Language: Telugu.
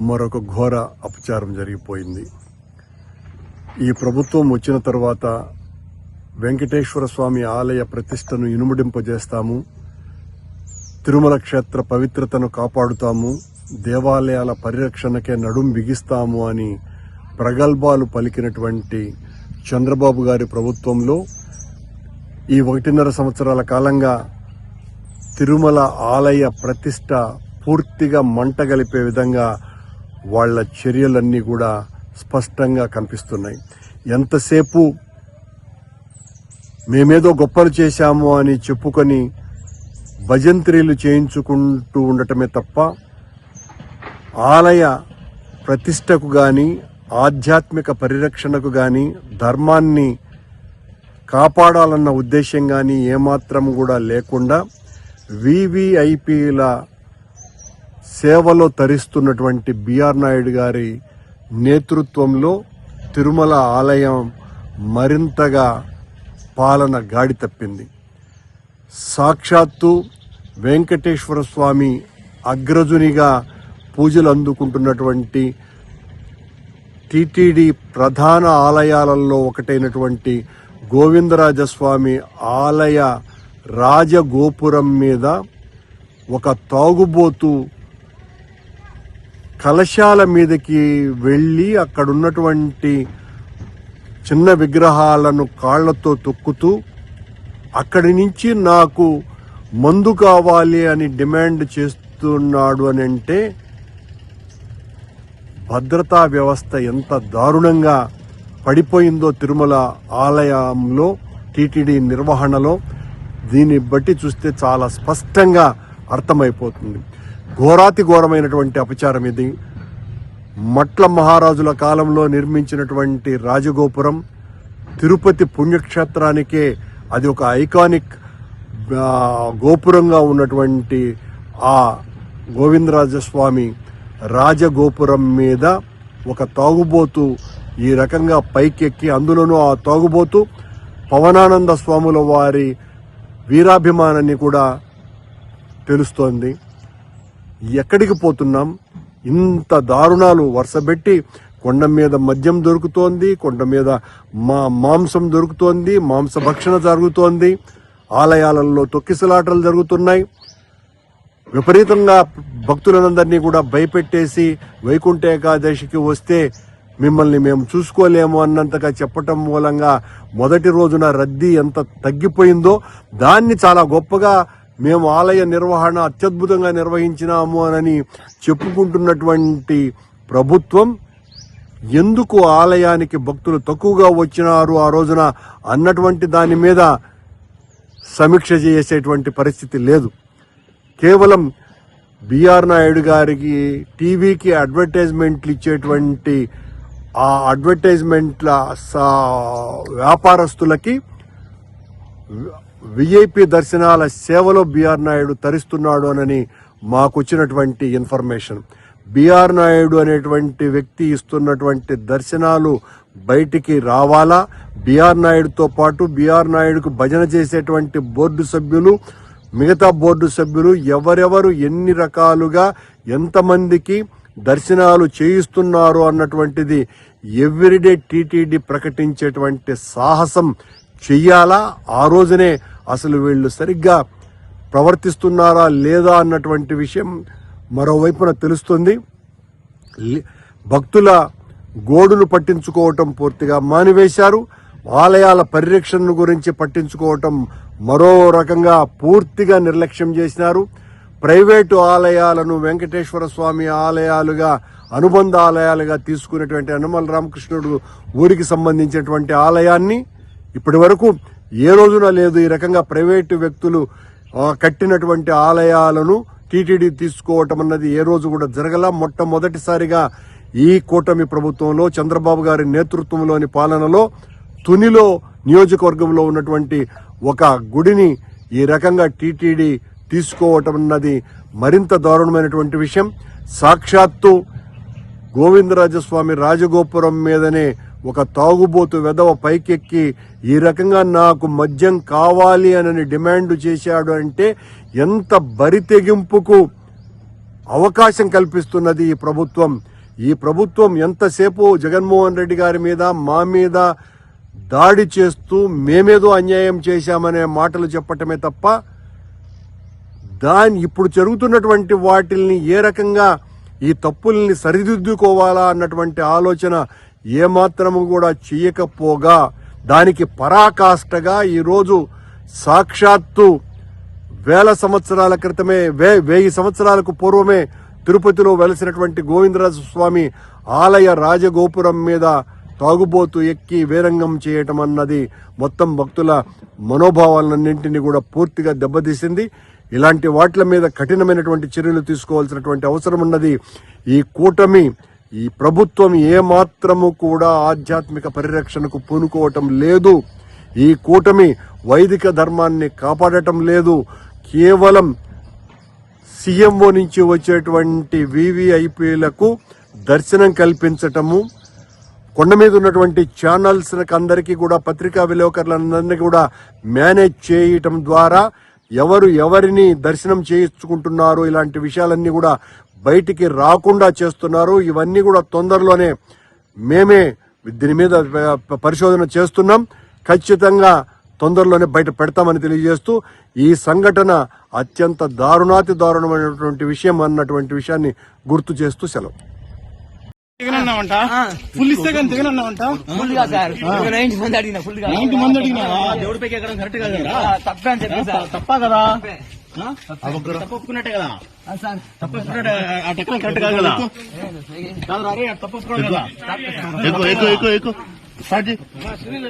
మరొక ఘోర అపచారం జరిగిపోయింది. ఈ ప్రభుత్వం వచ్చిన తర్వాత వెంకటేశ్వర స్వామి ఆలయ ప్రతిష్టను ఇనుముడింపజేస్తాము, తిరుమల క్షేత్ర పవిత్రతను కాపాడుతాము, దేవాలయాల పరిరక్షణకే నడుం బిగిస్తాము అని ప్రగల్భాలు పలికినటువంటి చంద్రబాబు గారి ప్రభుత్వంలో ఈ 1.5 సంవత్సరాల కాలంగా తిరుమల ఆలయ ప్రతిష్ట పూర్తిగా మంటగలిపే విధంగా వాళ్ల చర్యలన్నీ కూడా స్పష్టంగా కనిపిస్తున్నాయి. ఎంతసేపు మేమేదో గొప్పలు చేశాము అని చెప్పుకొని భజంత్రీలు చేయించుకుంటూ ఉండటమే తప్ప ఆలయ ప్రతిష్టకు గాని ఆధ్యాత్మిక పరిరక్షణకు గాని ధర్మాన్ని కాపాడాలన్న ఉద్దేశం గాని ఏమాత్రం కూడా లేకుండా వివిఐపీల సేవలో తరిస్తున్నటువంటి బిఆర్ నాయుడు గారి నేతృత్వంలో తిరుమల ఆలయం మరింతగా పాలన గాడి తప్పింది. సాక్షాత్తు వెంకటేశ్వర స్వామి అగ్రజునిగా పూజలు అందుకుంటున్నటువంటి టీటీడీ ప్రధాన ఆలయాలలో ఒకటైనటువంటి గోవిందరాజస్వామి ఆలయ రాజగోపురం మీద ఒక తాగుబోతు కలశాల మీదకి వెళ్ళి అక్కడున్నటువంటి చిన్న విగ్రహాలను కాళ్లతో తొక్కుతూ అక్కడి నుంచి నాకు మందు కావాలి అని డిమాండ్ చేస్తున్నాడు అని అంటే భద్రతా వ్యవస్థ ఎంత దారుణంగా పడిపోయిందో తిరుమల ఆలయంలో టీటీడీ నిర్వహణలో దీన్ని బట్టి చూస్తే చాలా స్పష్టంగా అర్థమైపోతుంది. ఘోరాతి ఘోరమైనటువంటి అపచారం ఇది. మట్ల మహారాజుల కాలంలో నిర్మించినటువంటి రాజగోపురం తిరుపతి పుణ్యక్షేత్రానికే అది ఒక ఐకానిక్ గోపురంగా ఉన్నటువంటి ఆ గోవిందరాజస్వామి రాజగోపురం మీద ఒక తాగుబోతు ఈ రకంగా పైకెక్కి, అందులోనూ ఆ తాగుబోతు పవనానంద స్వాముల వారి వీరాభిమానాన్ని కూడా తెలుస్తోంది. ఎక్కడికి పోతున్నాం? ఇంత దారుణాలు వరుసబెట్టి కొండ మీద మద్యం దొరుకుతోంది, కొండ మీద మాంసం దొరుకుతోంది, మాంసభక్షణ జరుగుతోంది, ఆలయాలలో తొక్కిసలాటలు జరుగుతున్నాయి. విపరీతంగా భక్తులందరినీ కూడా భయపెట్టేసి వైకుంఠ ఏకాదశికి వస్తే మిమ్మల్ని మేము చూసుకోలేము అన్నంతగా చెప్పటం మూలంగా మొదటి రోజున రద్దీ ఎంత తగ్గిపోయిందో దాన్ని చాలా గొప్పగా మేము ఆలయ నిర్వహణ అత్యద్భుతంగా నిర్వహించినాము అని చెప్పుకుంటున్నటువంటి ప్రభుత్వం ఎందుకు ఆలయానికి భక్తులు తక్కువగా వచ్చినారు ఆ రోజున అన్నటువంటి దాని మీద సమీక్ష చేసేటువంటి పరిస్థితి లేదు. కేవలం బిఆర్ నాయుడు గారికి టీవీకి అడ్వర్టైజ్మెంట్లు ఇచ్చేటువంటి ఆ అడ్వర్టైజ్మెంట్ల వ్యాపారస్తులకి విఐపి దర్శనాల సేవలో బిఆర్ నాయుడు తరిస్తున్నాడు అని మాకు వచ్చినటువంటి ఇన్ఫర్మేషన్. బిఆర్ నాయుడు అనేటువంటి వ్యక్తి ఇస్తున్నటువంటి దర్శనాలు బయటికి రావాలా? బిఆర్ నాయుడుతో పాటు బిఆర్ నాయుడుకు భజన చేసేటువంటి బోర్డు సభ్యులు, మిగతా బోర్డు సభ్యులు ఎవరెవరు ఎన్ని రకాలుగా ఎంతమందికి దర్శనాలు చేయిస్తున్నారు అన్నటువంటిది ఎవ్రీడే టీటీడీ ప్రకటించేటువంటి సాహసం చెయ్యాలా? ఆ రోజునే అసలు వీళ్ళు సరిగ్గా ప్రవర్తిస్తున్నారా లేదా అన్నటువంటి విషయం మరోవైపున తెలుస్తుంది. భక్తుల గోడును పట్టించుకోవటం పూర్తిగా మానివేశారు. ఆలయాల పరిరక్షణ గురించి పట్టించుకోవటం మరో రకంగా పూర్తిగా నిర్లక్ష్యం చేసినారు. ప్రైవేటు ఆలయాలను వెంకటేశ్వర స్వామి ఆలయాలుగా అనుబంధ ఆలయాలుగా తీసుకునేటువంటి యనమల రామకృష్ణుడు ఊరికి సంబంధించినటువంటి ఆలయాన్ని ఇప్పటి వరకు ఏ రోజున లేదు. ఈ రకంగా ప్రైవేటు వ్యక్తులు కట్టినటువంటి ఆలయాలను టీటీడీ తీసుకోవటం అన్నది ఏ రోజు కూడా జరగల. మొట్టమొదటిసారిగా ఈ కూటమి ప్రభుత్వంలో చంద్రబాబు గారి నేతృత్వంలోని పాలనలో తునిలో నియోజకవర్గంలో ఉన్నటువంటి ఒక గుడిని ఈ రకంగా టీటీడీ తీసుకోవటం అన్నది మరింత దారుణమైనటువంటి విషయం. సాక్షాత్తు గోవిందరాజస్వామి రాజగోపురం మీదనే ఒక తాగుబోతు వెధవ పైకెక్కి ఈ రకంగా నాకు మద్యం కావాలి అని డిమాండ్ చేశాడు అంటే ఎంత బరితెగింపుకు అవకాశం కల్పిస్తున్నది ఈ ప్రభుత్వం. ఈ ప్రభుత్వం ఎంతసేపు జగన్మోహన్ రెడ్డి గారి మీద మా మీద దాడి చేస్తూ మేమేదో అన్యాయం చేశామనే మాటలు చెప్పటమే తప్ప ఇప్పుడు జరుగుతున్నటువంటి వాటిల్ని ఏ రకంగా ఈ తప్పుల్ని సరిదిద్దుకోవాలా అన్నటువంటి ఆలోచన ఏమాత్రము కూడా చేయకపోగా దానికి పరాకాష్ఠగా ఈరోజు సాక్షాత్తు 1000 సంవత్సరాల క్రితమే 1000 సంవత్సరాలకు పూర్వమే తిరుపతిలో వెలసినటువంటి గోవిందరాజ స్వామి ఆలయ రాజగోపురం మీద తాగుబోతు ఎక్కి వేరంగం చేయటం అన్నది మొత్తం భక్తుల మనోభావాలన్నింటినీ కూడా పూర్తిగా దెబ్బతీసింది. ఇలాంటి వాట్ల మీద కఠినమైనటువంటి చర్యలు తీసుకోవాల్సినటువంటి అవసరం ఉన్నది. ఈ కూటమి ఈ ప్రభుత్వం ఏమాత్రము కూడా ఆధ్యాత్మిక పరిరక్షణకు పూనుకోవటం లేదు. ఈ కూటమి వైదిక ధర్మాన్ని కాపాడటం లేదు. కేవలం సీఎంఓ నుంచి వచ్చేటువంటి వీవీఐపీలకు దర్శనం కల్పించటము, కొండ మీద ఉన్నటువంటి ఛానల్స్ అందరికీ కూడా పత్రికా విలేకరులందరినీ కూడా మేనేజ్ చేయటం ద్వారా ఎవరు ఎవరిని దర్శనం చేయించుకుంటున్నారు ఇలాంటి విషయాలన్నీ కూడా బయటికి రాకుండా చేస్తున్నారు. ఇవన్నీ కూడా తొందరలోనే మేమే దీని మీద పరిశోధన చేస్తున్నాం. ఖచ్చితంగా తొందరలోనే బయట పెడతామని తెలియజేస్తూ ఈ సంఘటన అత్యంత దారుణాతిదారుణమైనటువంటి విషయం అన్నటువంటి విషయాన్ని గుర్తు చేస్తూ సెలవు. ఫుల్ ఇస్తే కానీ దిగనన్నావంట. ఫుల్ గా సార్ 90 మంది అడిగినా ఫుల్ గా 90 మంది అడిగినావా? దేవుడి పైకి ఎక్కడం కరెక్ట్ కాదు కదా. తప్పే అని చెప్పి సార్. తప్ప కదా, తప్పుకున్నట్టే కదా. తప్పుకున్నట్టే ఆ టెక్నిక్ కరెక్ట్ కాదు కదా. కాదు రే, తప్పుకున్నాడు కదా. ఎక్కువ స్టార్ట్ చేయి. ಇಲ್ಲ